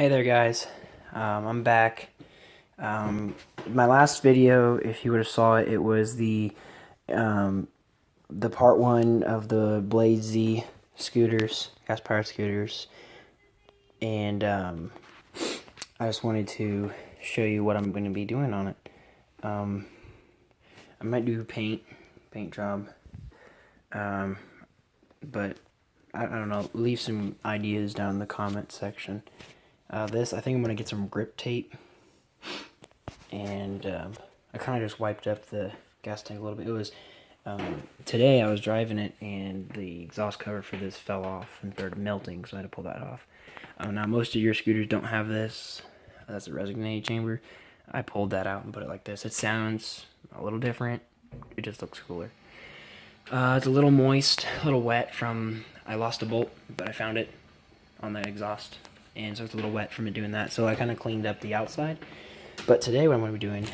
Hey there guys, I'm back. My last video, if you would have saw it, it was the part one of the Blade Z scooters, gas-powered scooters, and I just wanted to show you what I'm going to be doing on it. I might do paint job, but I don't know, leave some ideas down in the comment section. I think I'm going to get some grip tape, and I kind of just wiped up the gas tank a little bit. It was, today I was driving it, and the exhaust cover for this fell off and started melting, so I had to pull that off. Now, most of your scooters don't have this. That's a resonating chamber. I pulled that out and put it like this. It sounds a little different. It just looks cooler. It's a little moist, a little wet from, I lost a bolt, but I found it on the exhaust. And so it's a little wet from it doing that. So I kind of cleaned up the outside. But today what I'm going to be doing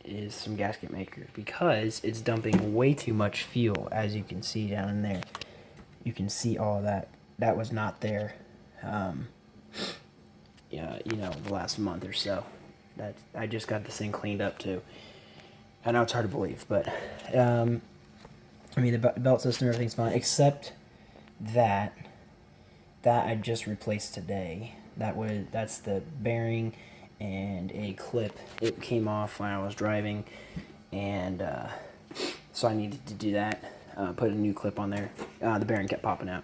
is some gasket maker, because it's dumping way too much fuel, as you can see down in there. You can see all of that. That was not there, yeah, you know, the last month or so. I just got this thing cleaned up too. I know it's hard to believe, but I mean, the belt system, everything's fine, except that I just replaced today. That's the bearing and a clip. It came off when I was driving, and so I needed to do that. Put a new clip on there. The bearing kept popping out,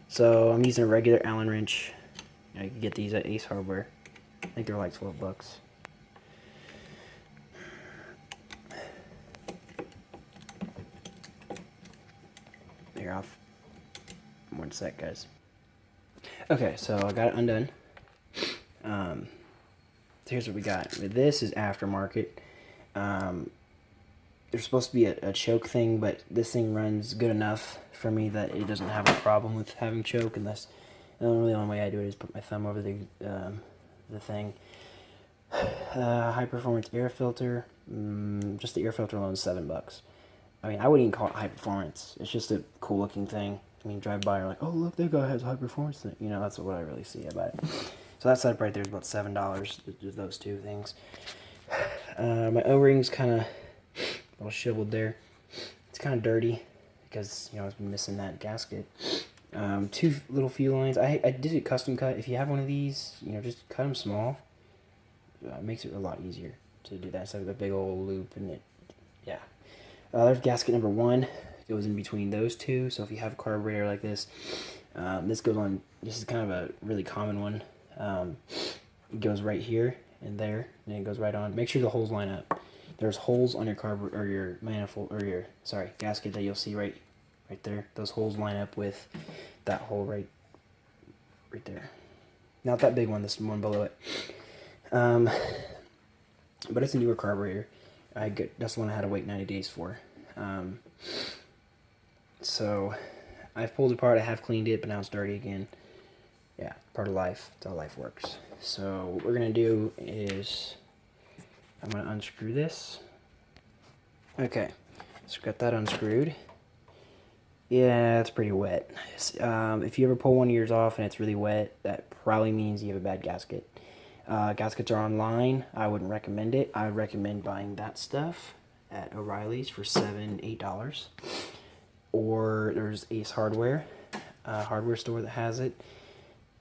so I'm using a regular Allen wrench. You can get these at Ace Hardware. I think they're like $12. Here, off. One sec, guys. Okay, so I got it undone. So here's what we got. This is aftermarket. There's supposed to be a choke thing, but this thing runs good enough for me that it doesn't have a problem with having choke, unless the only way I do it is put my thumb over the thing. High performance air filter. Just the air filter alone is $7. I mean, I wouldn't even call it high performance. It's just a cool looking thing. I mean, drive by, you're like, oh, look, that guy has a high performance thing. You know, that's what I really see about it. So that setup right there is about $7, just those two things. My O-ring's kind of a little shriveled there. It's kind of dirty because, you know, I've been missing that gasket. Two little fuel lines. I did it custom cut. If you have one of these, you know, just cut them small. It makes it a lot easier to do that. So a big old loop, and it, yeah. There's gasket number 1. It goes in between those two. So if you have a carburetor like this, this goes on. This is kind of a really common one. It goes right here and there, and it goes right on. Make sure the holes line up. There's holes on your carburetor, or your manifold, or your gasket, that you'll see right there. Those holes line up with that hole right there. Not that big one. This one below it. But it's a newer carburetor. That's the one I had to wait 90 days for. So I've pulled it apart. I have cleaned it, but now it's dirty again. Yeah, part of life. That's how life works. So what we're going to do is I'm going to unscrew this. Okay, so got that unscrewed. Yeah, it's pretty wet. If you ever pull one of yours off and it's really wet, that probably means you have a bad gasket. Gaskets are online. I wouldn't recommend it. I would recommend buying that stuff at O'Reilly's for $7, $8. Or there's Ace Hardware, hardware store that has it.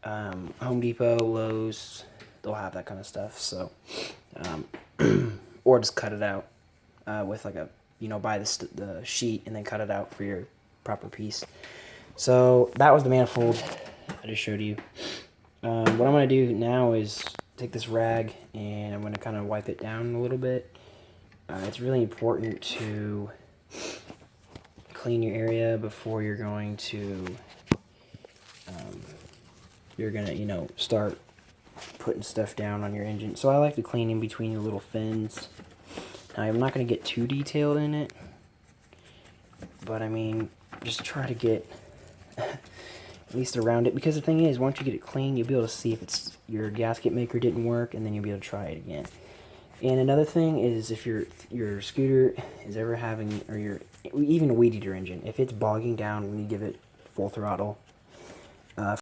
Home Depot, Lowe's, they'll have that kind of stuff. So, or just cut it out with like a, you know, buy the sheet and then cut it out for your proper piece. So that was the manifold I just showed you. What I'm going to do now is take this rag and I'm going to kind of wipe it down a little bit. It's really important to clean your area before you're going to you know, start putting stuff down on your engine. So I like to clean in between the little fins. Now, I'm not going to get too detailed in it, but I mean, just try to get at least around it, because the thing is, once you get it clean, you'll be able to see if your gasket maker didn't work, and then you'll be able to try it again. And another thing is, if your scooter is ever having, or even a weed eater engine, if it's bogging down when you give it full throttle,